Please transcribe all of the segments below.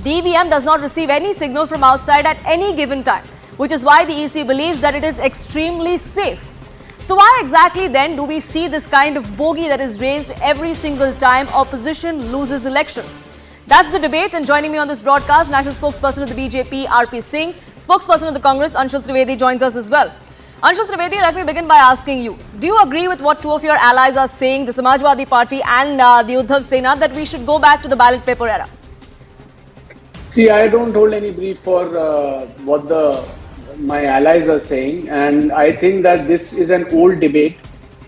The EVM does not receive any signal from outside at any given time, which is why the EC believes that it is extremely safe. So why exactly then do we see this kind of bogey that is raised every single time opposition loses elections? That's the debate, and joining me on this broadcast, national spokesperson of the BJP, RP Singh, spokesperson of the Congress, Anshul Trivedi, joins us as well. Anshul Trivedi, let me begin by asking you, do you agree with what two of your allies are saying, the Samajwadi Party and the Uddhav Sena, that we should go back to the ballot paper era? See, I don't hold any brief for what my allies are saying, and I think that this is an old debate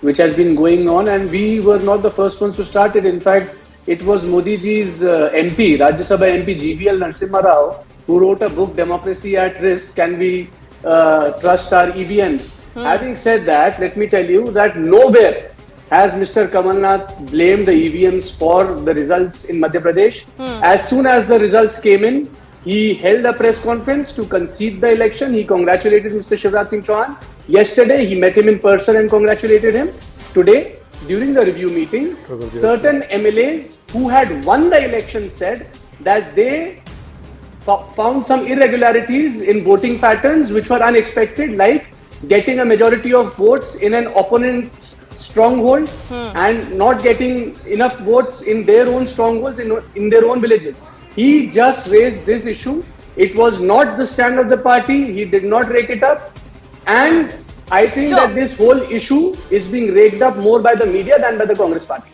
which has been going on, and we were not the first ones to start it. In fact, it was Modi ji's MP, Rajya Sabha MP GVL Narasimha Rao, who wrote a book, Democracy at Risk, Can We Trust Our EVMs? Having said that, let me tell you that nowhere has Mr. Kamal Nath blamed the EVMs for the results in Madhya Pradesh. As soon as the results came in, he held a press conference to concede the election. He congratulated Mr. Shivraj Singh Chauhan. Yesterday, he met him in person and congratulated him. Today, during the review meeting, certain MLAs who had won the election said that they found some irregularities in voting patterns which were unexpected, like getting a majority of votes in an opponent's stronghold and not getting enough votes in their own strongholds, in their own villages. He just raised this issue. It was not the stand of the party. He did not rake it up. And I think that this whole issue is being raked up more by the media than by the Congress party.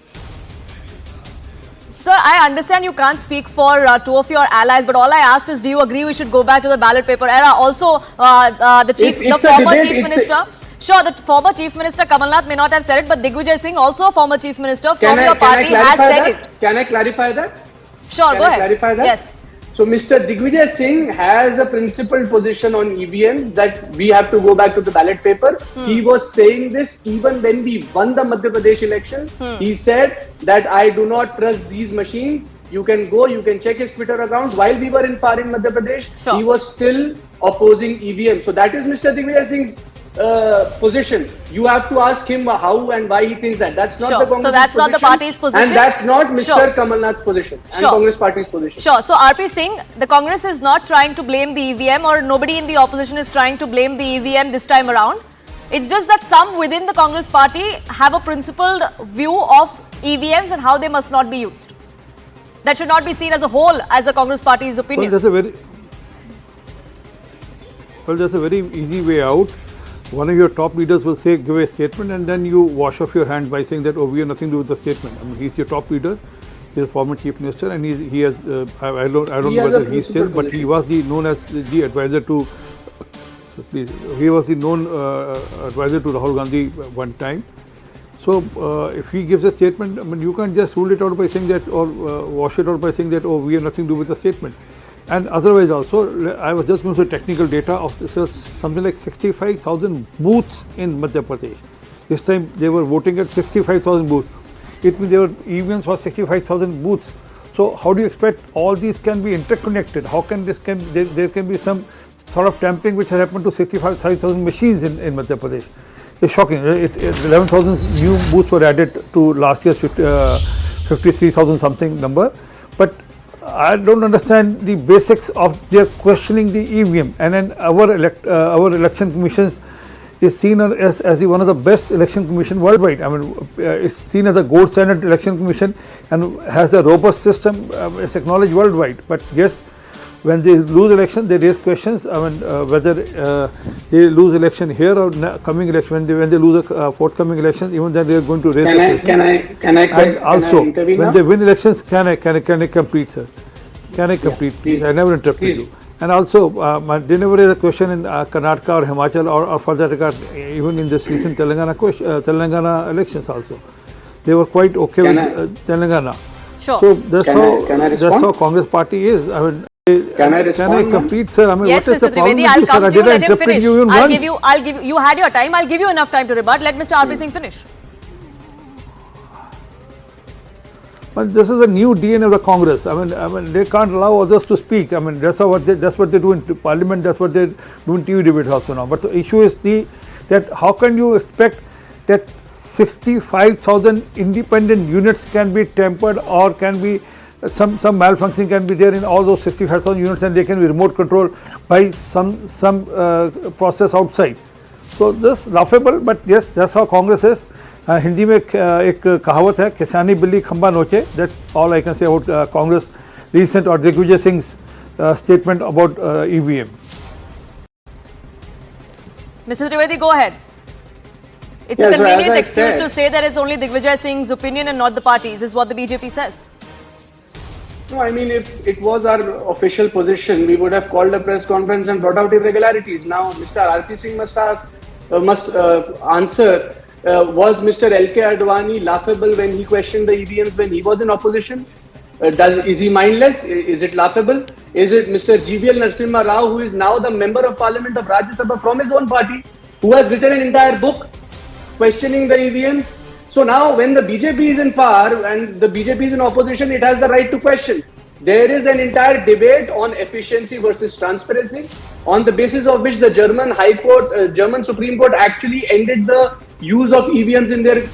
Sir, I understand you can't speak for two of your allies, but all I asked is, do you agree we should go back to the ballot paper era? Also, the former chief minister... Sure, the former Chief Minister Kamal Nath may not have said it, but Digvijay Singh, also a former Chief Minister from your party, has said it. Can I clarify that? Sure, go ahead. Clarify that? Yes. So Mr. Digvijay Singh has a principled position on EVMs that we have to go back to the ballot paper. He was saying this even when we won the Madhya Pradesh election. He said that I do not trust these machines. You can go, you can check his Twitter account. While we were in power in Madhya Pradesh, he was still opposing EVM. So that is Mr. Digvijay Singh's position. You have to ask him how and why he thinks that. That's not the Congress So that's position, not the party's position. and that's not Mr. Kamal Nath's position and Congress party's position. Sure. So RP Singh, the Congress is not trying to blame the EVM, or nobody in the opposition is trying to blame the EVM this time around. It's just that some within the Congress party have a principled view of EVMs and how they must not be used. That should not be seen as a whole as the Congress party's opinion. Well, that's a very easy way out. One of your top leaders will say, give a statement, and then you wash off your hands by saying that, oh, we have nothing to do with the statement. I mean, he's your top leader. He's a former chief minister, and he has. I don't know whether he's still, but he was known as the advisor to. He was the known advisor to Rahul Gandhi one time. So if he gives a statement, I mean, you can't just rule it out by saying that, or wash it out by saying that, oh, we have nothing to do with the statement. And otherwise also, I was just going through technical data of something like 65,000 booths in Madhya Pradesh. This time they were voting at 65,000 booths. It means there were EVMs for 65,000 booths. So how do you expect all these can be interconnected? How can there can be some sort of tampering which has happened to 65,000 machines in Madhya Pradesh? It's shocking. 11,000 new booths were added to last year's 53,000 something number. But I don't understand the basics of their questioning the EVM, and then our election commissions is seen as one of the best election commission worldwide. I mean, it's seen as a gold standard election commission and has a robust system. It's acknowledged worldwide. But yes, when they lose election, they raise questions. I mean, whether they lose election here or coming election, when they lose a forthcoming election, even then they are going to raise questions. Can I and also, when they win elections, can I complete, sir? Can I complete, please? I never interrupted you. And also, they never raised a question in Karnataka or Himachal or for that regard, even in this recent Telangana elections also. They were quite okay with Telangana. Sure. So that's how Congress party is. I mean, Can I respond? Can I complete, sir? I mean, yes, what is Mr. the problem Trivedi, with I'll you, come sir? to you, let him finish. I'll give you, you had your time, I'll give you enough time to rebut. Let Mr. RP Singh finish. But this is a new DNA of the Congress. I mean, they can't allow others to speak. I mean, that's what they do in Parliament. That's what they do in TV debates also now. But the issue is that how can you expect that 65,000 independent units can be tempered or can be some malfunctioning can be there in all those 65,000 units, and they can be remote controlled by some process outside. So this laughable, but yes, that's how Congress is. Hindi में एक कहावत है, किसानी बिल्ली खंबा नोचे. That's all I can say about Congress recent or Digvijay Singh's statement about EVM. Mr. Trivedi, go ahead. It's a convenient excuse to say that it's only Digvijay Singh's opinion and not the party's, is what the BJP says. No, I mean, if it was our official position, we would have called a press conference and brought out irregularities. Now, Mr. R.P. Singh must answer, was Mr. L.K. Advani laughable when he questioned the EVMs when he was in opposition? Is he mindless? Is it laughable? Is it Mr. GVL Narasimha Rao, who is now the member of parliament of Rajya Sabha from his own party, who has written an entire book questioning the EVMs? So now when the BJP is in power and the BJP is in opposition, it has the right to question. There is an entire debate on efficiency versus transparency, on the basis of which the German High Court, German Supreme Court actually ended the use of EVMs in their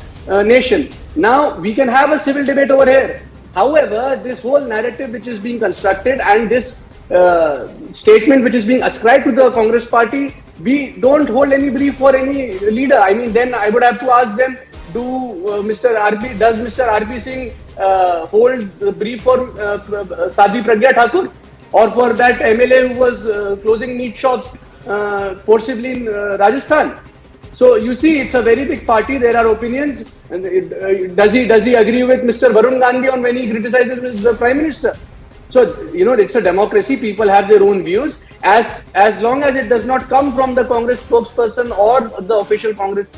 nation. Now we can have a civil debate over here. However, this whole narrative which is being constructed and this statement which is being ascribed to the Congress party, we don't hold any brief for any leader. I mean, then I would have to ask them, does Mr. R.P. Singh hold the brief for Sadhvi Pragya Thakur or for that MLA who was closing meat shops forcibly in Rajasthan? So you see, it's a very big party. There are opinions. And does he agree with Mr. Varun Gandhi on when he criticizes the Prime Minister? So, you know, it's a democracy. People have their own views. As long as it does not come from the Congress spokesperson or the official Congress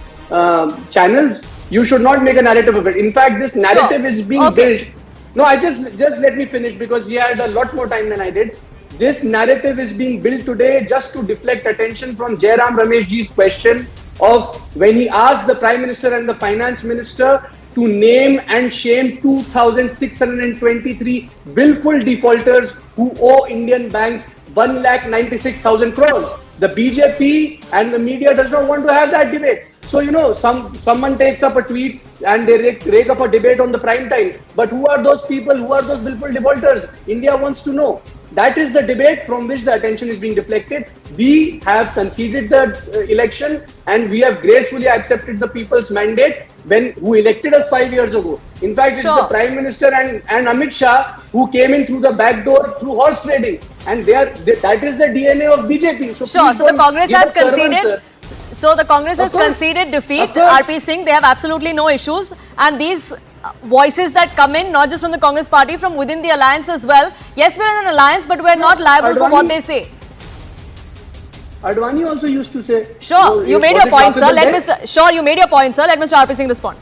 channels, you should not make a narrative of it. In fact, this narrative is being built. No, just let me finish because he had a lot more time than I did. This narrative is being built today just to deflect attention from Jairam Rameshji's question of when he asked the Prime Minister and the Finance Minister to name and shame 2,623 willful defaulters who owe Indian banks 1,96,000 crores. The BJP and the media does not want to have that debate. So, you know, someone takes up a tweet and they rake up a debate on the prime time. But who are those people? Who are those willful defaulters? India wants to know. That is the debate from which the attention is being deflected. We have conceded the election and we have gracefully accepted the people's mandate who elected us 5 years ago. In fact, it's the Prime Minister and Amit Shah who came in through the back door through horse trading. And that is the DNA of BJP. So, so the Congress has conceded. So the Congress has conceded defeat. R.P. Singh, they have absolutely no issues. And these voices that come in, not just from the Congress party, from within the alliance as well. Yes, we're in an alliance, but we're not liable for what they say. Advani also used to say. Sure, you made your point, sir. You made your point, sir. Let Mr. R.P. Singh respond.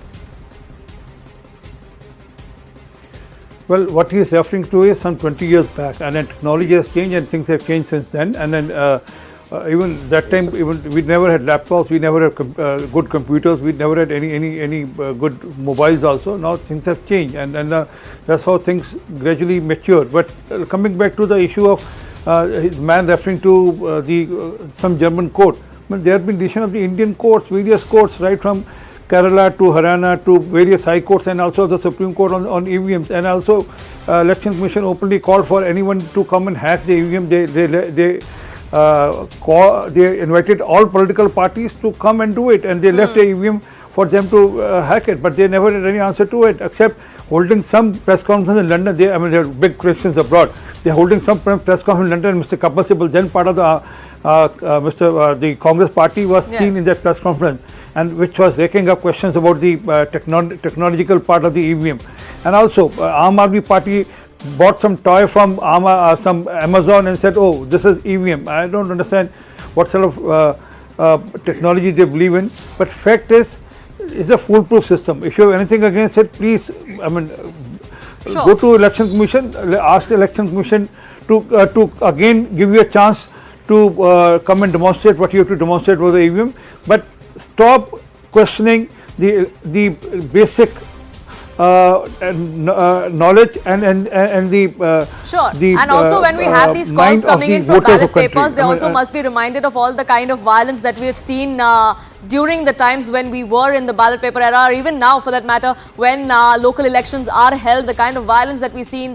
Well, what he is referring to is some 20 years back, and then technology has changed and things have changed since then. And then even that time, we never had laptops, we never had good computers, we never had any good mobiles also. Now things have changed, and that's how things gradually mature. But coming back to the issue of his man referring to some German court, I mean, there have been decision of the Indian courts, various courts, right from Kerala to Haryana to various high courts and also the Supreme Court on EVMs, and also Election Commission openly called for anyone to come and hack the EVM. They invited all political parties to come and do it, and they left the EVM for them to hack it, but they never had any answer to it except holding some press conference in London. There are big questions abroad. They are holding some press conference in London. Mr. Kapil Sibal, then part of the the Congress party, was seen in that press conference, and which was raking up questions about the technological part of the EVM. And also, Aam Aadmi Party bought some toy from some Amazon and said, "Oh, this is EVM." I don't understand what sort of technology they believe in, but fact is, it's a foolproof system. If you have anything against it, please, go to Election Commission, ask the Election Commission to again give you a chance to come and demonstrate what you have to demonstrate with the EVM, but stop questioning the basic knowledge and the and also when we have these calls coming in from ballot papers, they also must be reminded of all the kind of violence that we have seen during the times when we were in the ballot paper era, or even now for that matter, when local elections are held, the kind of violence that we see in